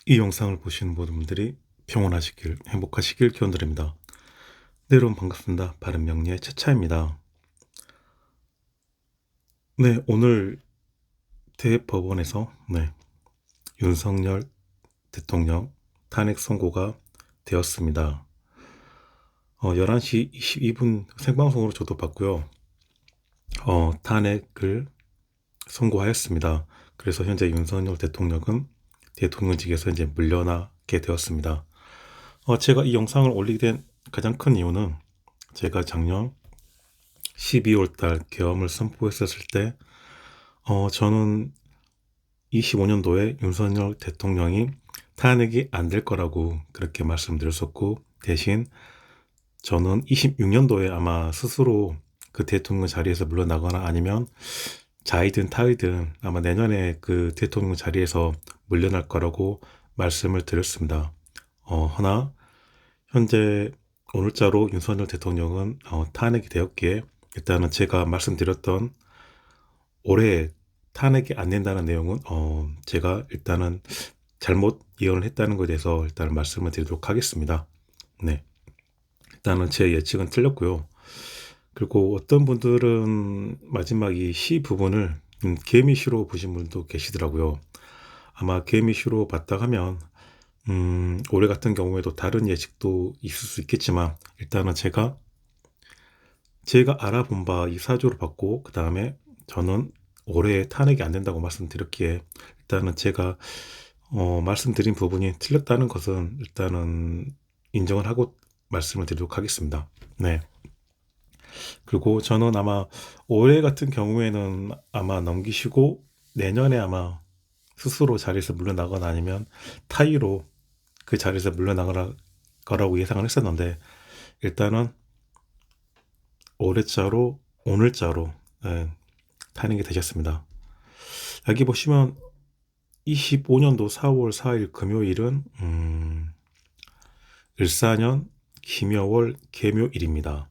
이 영상을 보시는 모든 분들이 평온하시길, 행복하시길 기원드립니다. 네, 여러분 반갑습니다. 바른명리의 차차입니다. 네, 오늘 대법원에서 윤석열 대통령 탄핵 선고가 되었습니다. 11시 22분 생방송으로 저도 봤고요. 탄핵을 선고하였습니다. 그래서 현재 윤석열 대통령은 대통령직에서 이제 물러나게 되었습니다. 제가 이 영상을 올리게 된 가장 큰 이유는 제가 작년 12월 달 계엄을 선포했었을 때 저는 25년도에 윤석열 대통령이 탄핵이 안 될 거라고 그렇게 말씀드렸었고, 대신 저는 26년도에 아마 스스로 그 대통령 자리에서 물러나거나 아니면 자이든 타이든 아마 내년에 그 대통령 자리에서 물러날 거라고 말씀을 드렸습니다. 허나 현재 오늘자로 윤석열 대통령은 탄핵이 되었기에 일단은 제가 말씀드렸던 올해 탄핵이 안 된다는 내용은 제가 일단은 잘못 예언을 했다는 것에 대해서 일단 말씀을 드리도록 하겠습니다. 네, 일단은 제 예측은 틀렸고요. 그리고 어떤 분들은 마지막 이 시 부분을 개미시로 보신 분도 계시더라고요. 아마 개미시로 봤다 하면 올해 같은 경우에도 다른 예측도 있을 수 있겠지만, 일단은 제가 알아본 바 이 사주를 받고 그 다음에 저는 올해 탄핵이 안 된다고 말씀드렸기에, 일단은 제가 말씀드린 부분이 틀렸다는 것은 일단은 인정을 하고 말씀을 드리도록 하겠습니다. 네. 그리고 저는 아마 올해 같은 경우에는 아마 넘기시고 내년에 아마 스스로 자리에서 물러나거나 아니면 타의로 그 자리에서 물러나거나 거라고 예상을 했었는데, 일단은 올해자로 오늘자로 탄핵이 되셨습니다. 여기 보시면 25년도 4월 4일 금요일은 을사년 김여월 개묘일입니다.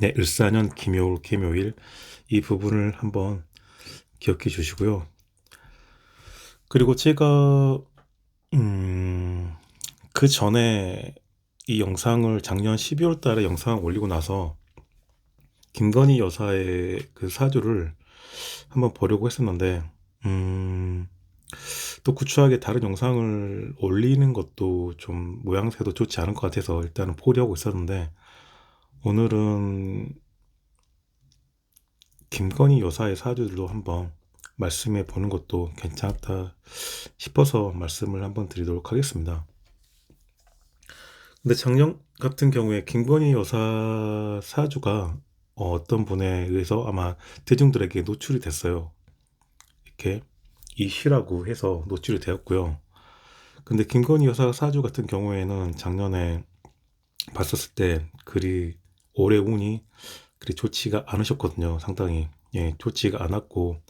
네, 을사년 김여월 개묘일, 이 부분을 한번 기억해 주시고요. 그리고 제가 그 전에 이 영상을 작년 12월 달에 영상을 올리고 나서 김건희 여사의 그 사주를 한번 보려고 했었는데, 또 구차하게 다른 영상을 올리는 것도 좀 모양새도 좋지 않을 것 같아서 일단은 포기하고 있었는데, 오늘은 김건희 여사의 사주들도 한번 말씀해 보는 것도 괜찮다 싶어서 말씀을 한번 드리도록 하겠습니다. 근데 작년 같은 경우에 김건희 여사 사주가 어떤 분에 의해서 아마 대중들에게 노출이 됐어요. 이렇게 이시라고 해서 노출이 되었고요. 근데 김건희 여사 사주 같은 경우에는 작년에 봤었을 때 그리 올해 운이 그리 좋지가 않으셨거든요. 상당히 좋지가 않았고,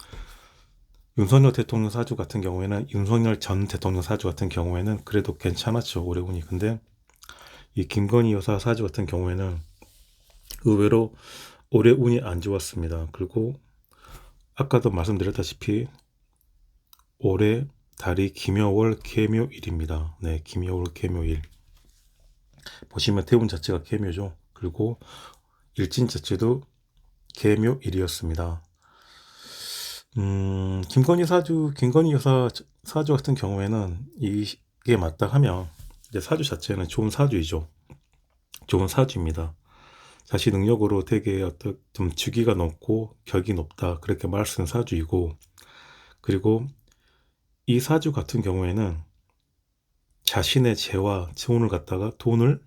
윤석열 대통령 사주 같은 경우에는, 윤석열 전 대통령 사주 같은 경우에는 그래도 괜찮았죠, 올해 운이. 근데 이 김건희 여사 사주 같은 경우에는 의외로 올해 운이 안 좋았습니다. 그리고 아까도 말씀드렸다시피 올해 달이 김여월 개묘일입니다. 네, 김여월 개묘일. 보시면 대운 자체가 개묘죠. 그리고 일진 자체도 개묘일이었습니다. 김건희 여사 사주 같은 경우에는 이게 맞다 하면 이제 사주 자체는 좋은 사주이죠. 좋은 사주입니다. 자신 능력으로 되게 어떤 좀 주기가 높고 격이 높다, 그렇게 말할 수 있는 사주이고, 그리고 이 사주 같은 경우에는 자신의 재와 재혼을 갖다가 돈을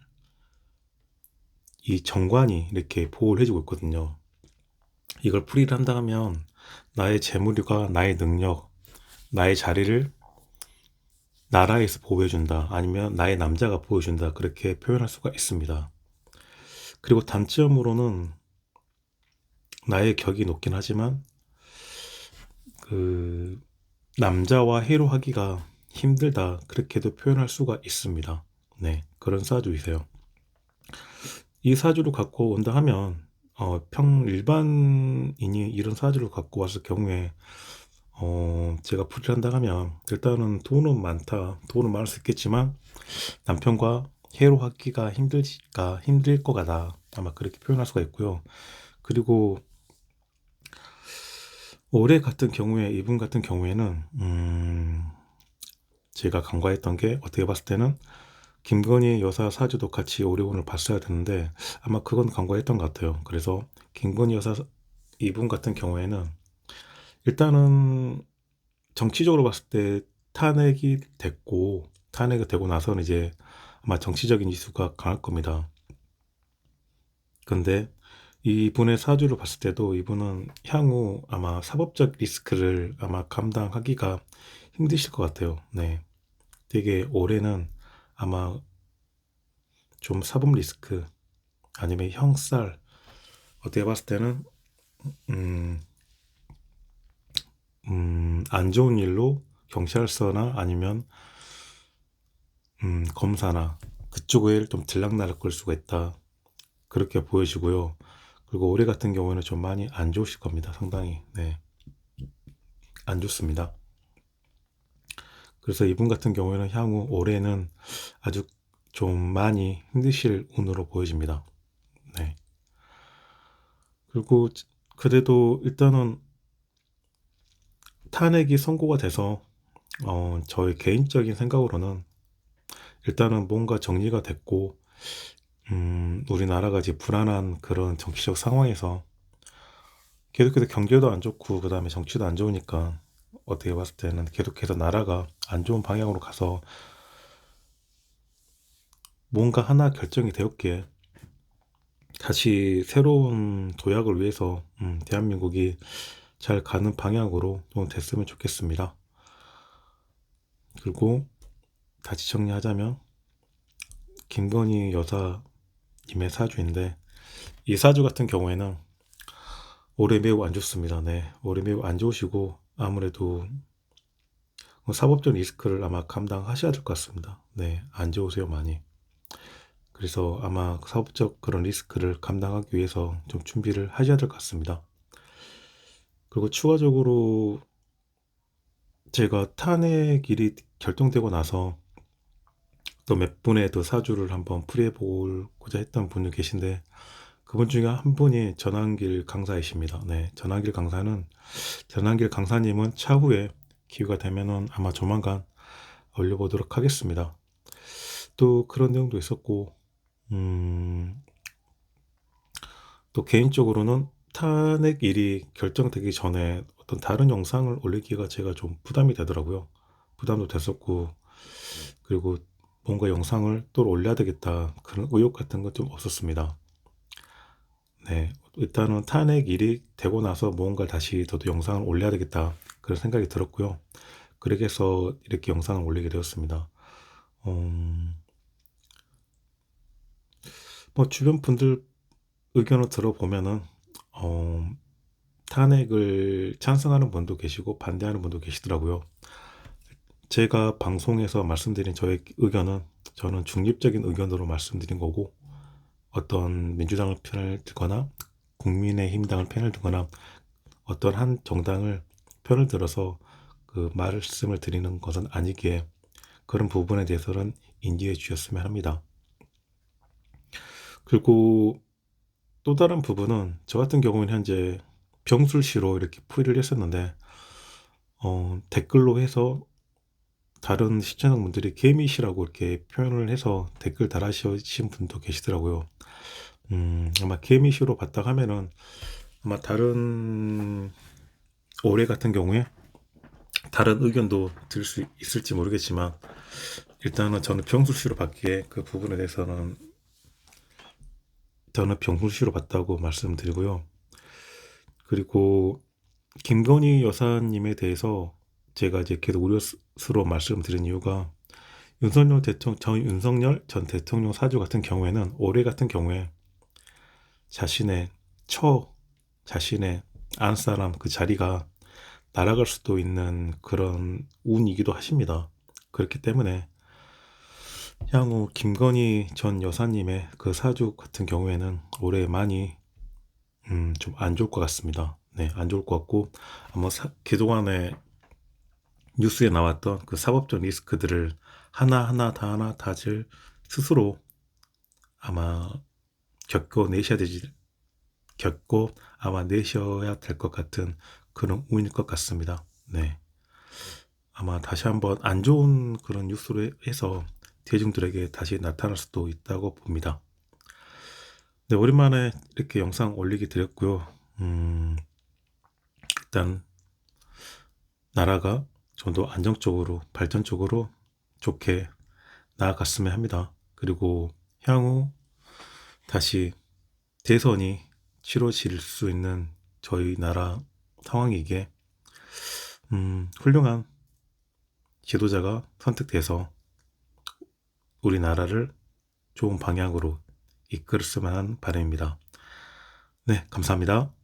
이 정관이 이렇게 보호를 해주고 있거든요. 이걸 풀이를 한다 하면 나의 재물과 나의 능력, 나의 자리를 나라에서 보호해준다, 아니면 나의 남자가 보호해준다, 그렇게 표현할 수가 있습니다. 그리고 단점으로는 나의 격이 높긴 하지만 그 남자와 해로하기가 힘들다, 그렇게도 표현할 수가 있습니다. 네, 그런 사주이세요. 이 사주를 갖고 온다 하면 일반인이 이런 사주를 갖고 왔을 경우에 제가 풀이를 한다 하면 일단은 돈은 많다. 돈은 많을 수 있겠지만 남편과 해로하기가 힘들 것 같다. 아마 그렇게 표현할 수가 있고요. 그리고 올해 같은 경우에 이분 같은 경우에는 제가 간과했던 게 어떻게 봤을 때는 김건희 여사 사주도 같이 오리온을 봤어야 되는데 아마 그건 간과했던 것 같아요. 그래서 김건희 여사 이분 같은 경우에는 일단은 정치적으로 봤을 때 탄핵이 되고 나서는 이제 아마 정치적인 이슈가 강할 겁니다. 근데 이분의 사주를 봤을 때도 이분은 향후 아마 사법적 리스크를 아마 감당하기가 힘드실 것 같아요. 네. 되게 올해는 아마 좀 사법 리스크 아니면 형살 어떻게 봤을 때는 음, 안 좋은 일로 경찰서나 아니면 검사나 그쪽에 좀 들락날락 걸 수가 있다. 그렇게 보여지고요. 그리고 올해 같은 경우에는 좀 많이 안 좋으실 겁니다. 상당히. 네. 안 좋습니다. 그래서 이분 같은 경우에는 향후 올해는 아주 좀 많이 힘드실 운으로 보여집니다. 네. 그리고 그래도 일단은 탄핵이 선고가 돼서 저의 개인적인 생각으로는 일단은 뭔가 정리가 됐고 우리나라가 이제 불안한 그런 정치적 상황에서 계속해서 경제도 안 좋고 그다음에 정치도 안 좋으니까 어떻게 봤을 때는 계속해서 나라가 안 좋은 방향으로 가서 뭔가 하나 결정이 되었기에 다시 새로운 도약을 위해서 대한민국이 잘 가는 방향으로 좀 됐으면 좋겠습니다. 그리고 다시 정리하자면 김건희 여사님의 사주인데 이 사주 같은 경우에는 올해 매우 안 좋습니다. 네, 올해 매우 안 좋으시고 아무래도 사법적 리스크를 아마 감당하셔야 될 것 같습니다. 네, 안 좋으세요 많이. 그래서 아마 사법적 그런 리스크를 감당하기 위해서 좀 준비를 하셔야 될 것 같습니다. 그리고 추가적으로 제가 탄핵일이 결정되고 나서 또 몇 분의 또 사주를 한번 풀이해 보고자 했던 분이 계신데 그분 중에 한 분이 전환길 강사이십니다. 네, 전환길 강사님은 차후에 기회가 되면은 아마 조만간 올려보도록 하겠습니다. 또 그런 내용도 있었고, 음, 또 개인적으로는 탄핵일이 결정되기 전에 어떤 다른 영상을 올리기가 제가 좀 부담이 되더라고요. 부담도 됐었고, 그리고 뭔가 영상을 또 올려야 되겠다. 그런 의욕 같은 건 좀 없었습니다. 네, 일단은 탄핵일이 되고 나서 뭔가 다시 저도 영상을 올려야 되겠다. 그런 생각이 들었고요. 그렇게 해서 이렇게 영상을 올리게 되었습니다. 뭐 주변 분들 의견을 들어보면은 어, 탄핵을 찬성하는 분도 계시고 반대하는 분도 계시더라고요. 제가 방송에서 말씀드린 저의 의견은 저는 중립적인 의견으로 말씀드린 거고 어떤 민주당을 편을 들거나 국민의힘당을 편을 들거나 어떤 한 정당을 편을 들어서 그 말씀을 드리는 것은 아니기에 그런 부분에 대해서는 인지해 주셨으면 합니다. 그리고 또 다른 부분은 저 같은 경우는 현재 병술시로 이렇게 풀이를 했었는데 댓글로 해서 다른 시청자분들이 개미시라고 이렇게 표현을 해서 댓글 달아주신 분도 계시더라고요. 아마 개미시로 봤다 하면은 아마 다른 올해 같은 경우에 다른 의견도 들 수 있을지 모르겠지만 일단은 저는 병술시로 받기에 그 부분에 대해서는 저는 병술시로 봤다고 말씀드리고요. 그리고 김건희 여사님에 대해서 제가 이제 계속 우려스러워 말씀드린 이유가 윤석열 전 대통령 사주 같은 경우에는 올해 같은 경우에 자신의 자신의 안사람 그 자리가 날아갈 수도 있는 그런 운이기도 하십니다. 그렇기 때문에 향후 김건희 전 여사님의 그 사주 같은 경우에는 올해 많이 좀 안 좋을 것 같습니다. 네, 안 좋을 것 같고 아마 그동안에 뉴스에 나왔던 그 사법적 리스크들을 하나하나 다 하나 다들 스스로 아마 겪고 아마 내셔야 될 것 같은 그런 운일 것 같습니다. 네. 아마 다시 한번 안 좋은 그런 뉴스로 해서 대중들에게 다시 나타날 수도 있다고 봅니다. 네, 오랜만에 이렇게 영상 올리게 드렸고요. 일단 나라가 좀 더 안정적으로 발전적으로 좋게 나아갔으면 합니다. 그리고 향후 다시 대선이 치러질 수 있는 저희 나라 상황이기에 훌륭한 지도자가 선택돼서 우리나라를 좋은 방향으로 이끌었으면 하는 바람입니다. 네, 감사합니다.